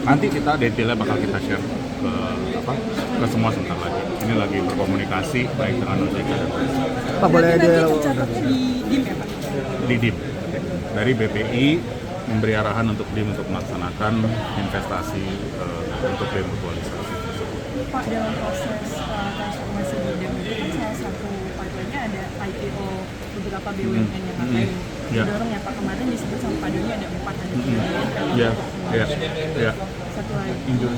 Nanti kita detailnya bakal kita share ke apa ke semua sebentar lagi. Ini lagi berkomunikasi baik dengan OJK dan Pak boleh Nanti ada tercatatnya di DIM ya Pak? di DIM. Dari BPI memberi arahan untuk DIM untuk melaksanakan investasi untuk demutualisasi tersebut. Pak, dalam proses transformasi di DIM itu salah satu poinnya ada IPO beberapa BUMN yang akan didorong ya Pak. Kemarin disebut sama Pak Doni ada 4, ada Ya. satu lagi Injur.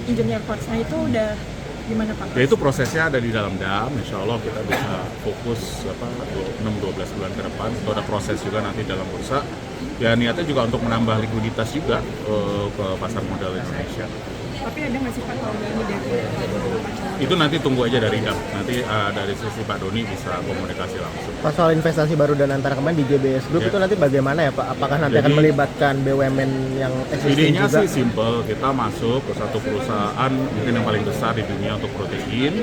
Engineer Parts. Nah itu udah gimana Pak? Ya itu prosesnya ada di dalam DAM, insya Allah kita bisa fokus 6-12 bulan ke depan. Itu ada proses juga nanti dalam bursa. Ya niatnya juga untuk menambah likuiditas juga ke pasar modal Indonesia. Tapi ada nggak sih Pak tahun ini dari Pak Calon? Itu nanti tunggu aja dari DAM. Nanti dari sisi Pak Doni bisa komunikasi langsung. Pak soal investasi baru dan antara kemarin di JBS Group Ya. itu nanti bagaimana ya Pak? Apakah nanti akan melibatkan BUMN yang existing Idenya juga? sih simple, kita masuk ke satu perusahaan mungkin yang paling besar di dunia untuk protein.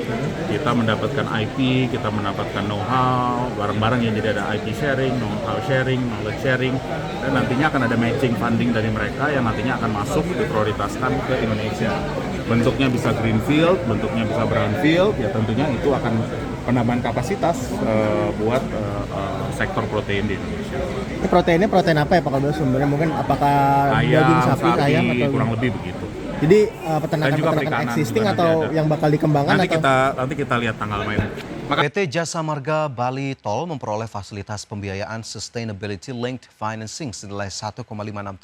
Kita mendapatkan IP, kita mendapatkan know-how, barang-barang yang jadi ada IP sharing, know-how sharing, knowledge sharing, dan nantinya akan ada matching funding dari mereka yang nantinya akan masuk diprioritaskan ke Indonesia. Bentuknya bisa greenfield, bentuknya bisa brownfield, ya tentunya itu akan penambahan kapasitas buat sektor protein di Indonesia. Ini proteinnya protein apa ya Pak kalau sumbernya? Mungkin apakah daging sapi, ayam atau kurang lebih begitu. Jadi Dan juga peternakan perikanan existing juga atau nanti ada. yang bakal dikembangkan atau? Nanti kita lihat tanggal main. PT Jasa Marga Bali Tol memperoleh fasilitas pembiayaan Sustainability Linked Financing senilai 1,56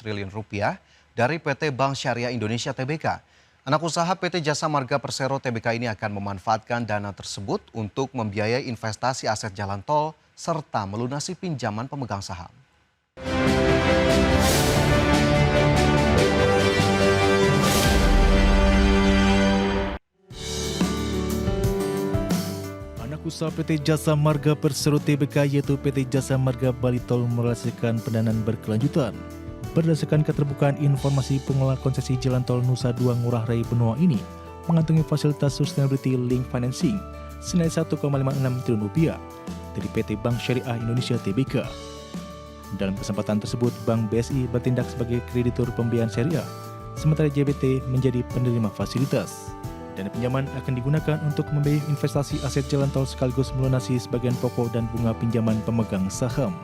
triliun rupiah dari PT Bank Syariah Indonesia Tbk. Anak usaha PT Jasa Marga Persero Tbk ini akan memanfaatkan dana tersebut untuk membiayai investasi aset jalan tol serta melunasi pinjaman pemegang saham. Anak usaha PT Jasa Marga Persero Tbk yaitu PT Jasa Marga Bali Tol merealisasikan pendanaan berkelanjutan. Berdasarkan keterbukaan informasi, pengelola konsesi Jalan Tol Nusa Dua Ngurah Rai Benoa ini mengantongi fasilitas Sustainability Link Financing senilai 1,56 triliun rupiah dari PT Bank Syariah Indonesia Tbk. Dalam kesempatan tersebut, Bank BSI bertindak sebagai kreditur pembiayaan syariah, sementara JBT menjadi penerima fasilitas. Dana pinjaman akan digunakan untuk membiayai investasi aset jalan tol sekaligus melunasi sebagian pokok dan bunga pinjaman pemegang saham.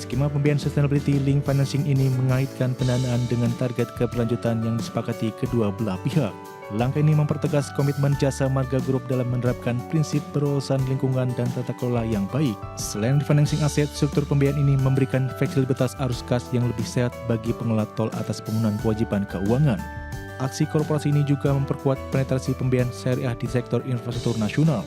Skema pembiayaan Sustainability Link Financing ini mengaitkan pendanaan dengan target keberlanjutan yang disepakati kedua belah pihak. Langkah ini mempertegas komitmen Jasa Marga Group dalam menerapkan prinsip perusahaan lingkungan dan tata kelola yang baik. Selain refinancing aset, struktur pembiayaan ini memberikan fleksibilitas arus kas yang lebih sehat bagi pengelola tol atas pemenuhan kewajiban keuangan. Aksi korporasi ini juga memperkuat penetrasi pembiayaan syariah di sektor infrastruktur nasional.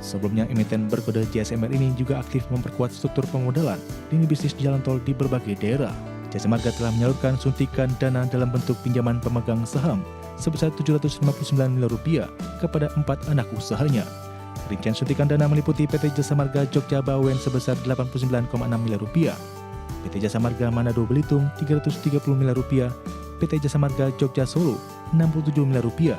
Sebelumnya, emiten berkode JSMR ini juga aktif memperkuat struktur pemodalan lini bisnis jalan tol di berbagai daerah. Jasa Marga telah menyalurkan suntikan dana dalam bentuk pinjaman pemegang saham sebesar Rp759 miliar kepada 4 anak usahanya. Rincian suntikan dana meliputi PT Jasa Marga Jogja Bawen sebesar Rp89,6 miliar, PT Jasa Marga Manado Belitung Rp330 miliar, PT Jasa Marga Jogja Solo Rp67 miliar,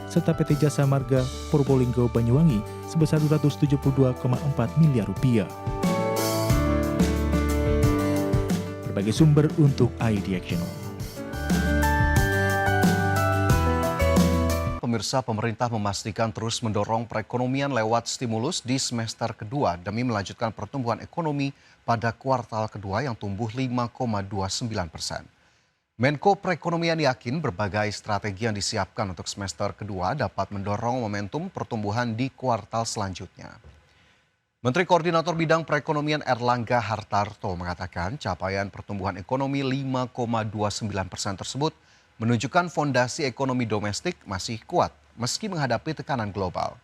serta PT Jasa Marga Purbolinggo Banyuwangi sebesar Rp272,4 miliar. Berbagai sumber untuk ID Action. Pemirsa, pemerintah memastikan terus mendorong perekonomian lewat stimulus di semester kedua demi melanjutkan pertumbuhan ekonomi pada kuartal kedua yang tumbuh 5,29%. Menko Perekonomian yakin berbagai strategi yang disiapkan untuk semester kedua dapat mendorong momentum pertumbuhan di kuartal selanjutnya. Menteri Koordinator Bidang Perekonomian Erlangga Hartarto mengatakan capaian pertumbuhan ekonomi 5,29% tersebut menunjukkan fondasi ekonomi domestik masih kuat meski menghadapi tekanan global.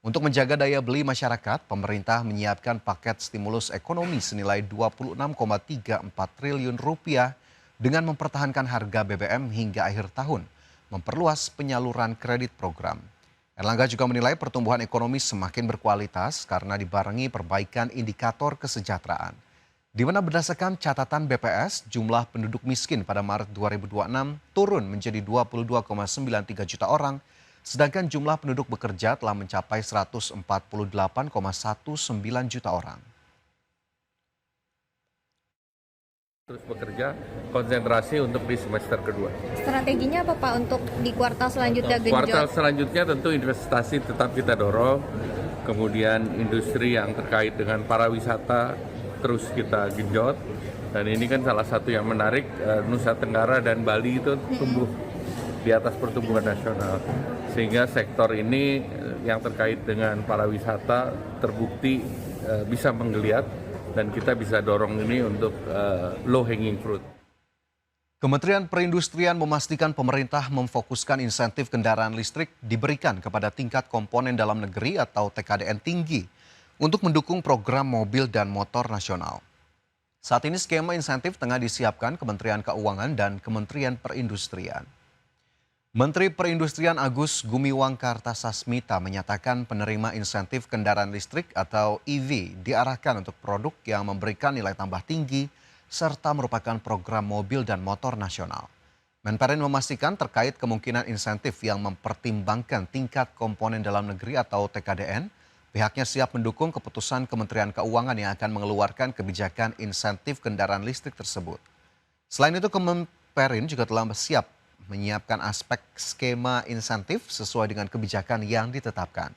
Untuk menjaga daya beli masyarakat, pemerintah menyiapkan paket stimulus ekonomi senilai Rp26,34 triliun dengan mempertahankan harga BBM hingga akhir tahun, memperluas penyaluran kredit program. Erlangga juga menilai pertumbuhan ekonomi semakin berkualitas karena dibarengi perbaikan indikator kesejahteraan. Di mana berdasarkan catatan BPS, jumlah penduduk miskin pada Maret 2026 turun menjadi 22,93 juta orang, sedangkan jumlah penduduk bekerja telah mencapai 148,19 juta orang. Terus bekerja konsentrasi untuk di semester kedua. Strateginya apa Pak untuk di kuartal selanjutnya genjot? Kuartal selanjutnya tentu investasi tetap kita dorong, kemudian industri yang terkait dengan pariwisata terus kita genjot, dan ini kan salah satu yang menarik, Nusa Tenggara dan Bali itu tumbuh di atas pertumbuhan nasional, sehingga sektor ini yang terkait dengan pariwisata terbukti bisa menggeliat, dan kita bisa dorong ini untuk low hanging fruit. Kementerian Perindustrian memastikan pemerintah memfokuskan insentif kendaraan listrik diberikan kepada tingkat komponen dalam negeri atau TKDN tinggi untuk mendukung program mobil dan motor nasional. Saat ini skema insentif tengah disiapkan Kementerian Keuangan dan Kementerian Perindustrian. Menteri Perindustrian Agus Gumiwang Kartasasmita menyatakan penerima insentif kendaraan listrik atau EV diarahkan untuk produk yang memberikan nilai tambah tinggi serta merupakan program mobil dan motor nasional. Menperin memastikan terkait kemungkinan insentif yang mempertimbangkan tingkat komponen dalam negeri atau TKDN, pihaknya siap mendukung keputusan Kementerian Keuangan yang akan mengeluarkan kebijakan insentif kendaraan listrik tersebut. Selain itu, Kemenperin juga telah siap menyiapkan aspek skema insentif sesuai dengan kebijakan yang ditetapkan.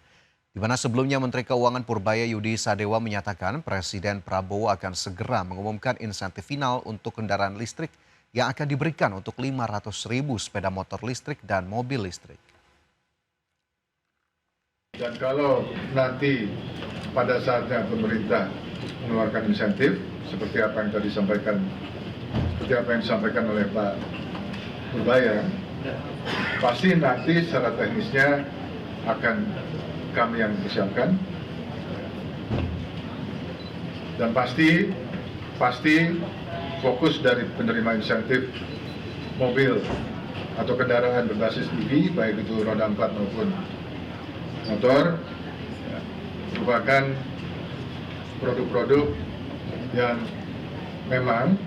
Di mana sebelumnya Menteri Keuangan Purbaya Yudi Sadewa menyatakan Presiden Prabowo akan segera mengumumkan insentif final untuk kendaraan listrik yang akan diberikan untuk 500.000 sepeda motor listrik dan mobil listrik. Dan kalau nanti pada saatnya pemerintah mengeluarkan insentif seperti apa yang tadi disampaikan, oleh Pak Purbaya, pasti nanti secara teknisnya akan kami yang persiapkan, dan pasti fokus dari penerima insentif mobil atau kendaraan berbasis EV, baik itu roda 4 maupun motor, merupakan produk-produk yang memang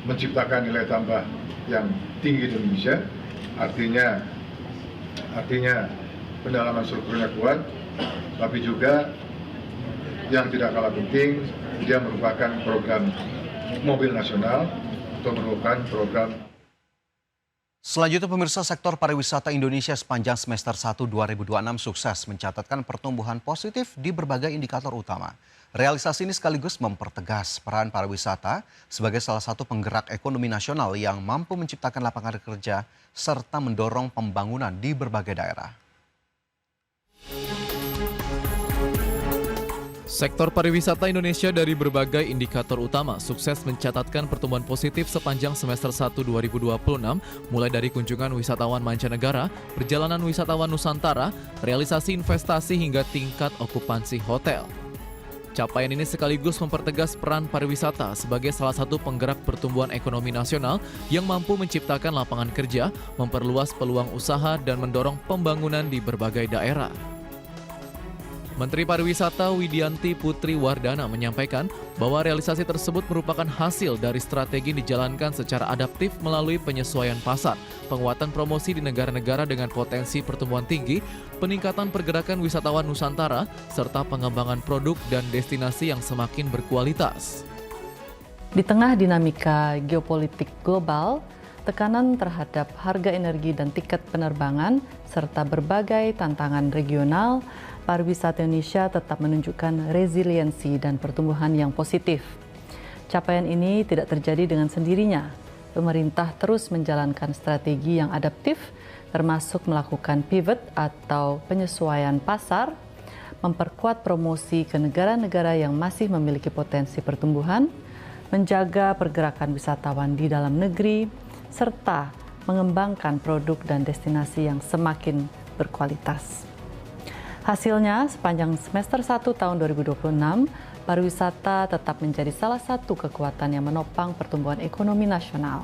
menciptakan nilai tambah yang tinggi di Indonesia, artinya pendalaman strukturnya kuat, tapi juga yang tidak kalah penting, dia merupakan program mobil nasional atau merupakan program. Selanjutnya pemirsa, sektor pariwisata Indonesia sepanjang semester 1 2026 sukses mencatatkan pertumbuhan positif di berbagai indikator utama. Realisasi ini sekaligus mempertegas peran pariwisata sebagai salah satu penggerak ekonomi nasional yang mampu menciptakan lapangan kerja serta mendorong pembangunan di berbagai daerah. Sektor pariwisata Indonesia dari berbagai indikator utama sukses mencatatkan pertumbuhan positif sepanjang semester 1 2026, mulai dari kunjungan wisatawan mancanegara, perjalanan wisatawan Nusantara, realisasi investasi hingga tingkat okupansi hotel. Capaian ini sekaligus mempertegas peran pariwisata sebagai salah satu penggerak pertumbuhan ekonomi nasional yang mampu menciptakan lapangan kerja, memperluas peluang usaha, dan mendorong pembangunan di berbagai daerah. Menteri Pariwisata Widianti Putri Wardana menyampaikan bahwa realisasi tersebut merupakan hasil dari strategi yang dijalankan secara adaptif melalui penyesuaian pasar, penguatan promosi di negara-negara dengan potensi pertumbuhan tinggi, peningkatan pergerakan wisatawan Nusantara, serta pengembangan produk dan destinasi yang semakin berkualitas. Di tengah dinamika geopolitik global, tekanan terhadap harga energi dan tiket penerbangan, serta berbagai tantangan regional, pariwisata Indonesia tetap menunjukkan resiliensi dan pertumbuhan yang positif. Capaian ini tidak terjadi dengan sendirinya. Pemerintah terus menjalankan strategi yang adaptif, termasuk melakukan pivot atau penyesuaian pasar, memperkuat promosi ke negara-negara yang masih memiliki potensi pertumbuhan, menjaga pergerakan wisatawan di dalam negeri, serta mengembangkan produk dan destinasi yang semakin berkualitas. Hasilnya, sepanjang semester 1 tahun 2026, pariwisata tetap menjadi salah satu kekuatan yang menopang pertumbuhan ekonomi nasional.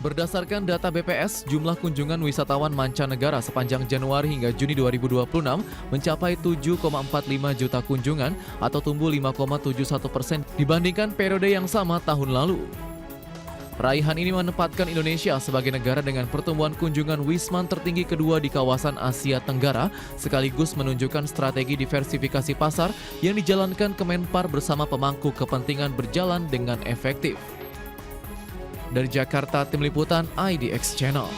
Berdasarkan data BPS, jumlah kunjungan wisatawan mancanegara sepanjang Januari hingga Juni 2026 mencapai 7,45 juta kunjungan atau tumbuh 5,71% dibandingkan periode yang sama tahun lalu. Raihan ini menempatkan Indonesia sebagai negara dengan pertumbuhan kunjungan wisman tertinggi kedua di kawasan Asia Tenggara, sekaligus menunjukkan strategi diversifikasi pasar yang dijalankan Kemenpar bersama pemangku kepentingan berjalan dengan efektif. Dari Jakarta, Tim Liputan IDX Channel.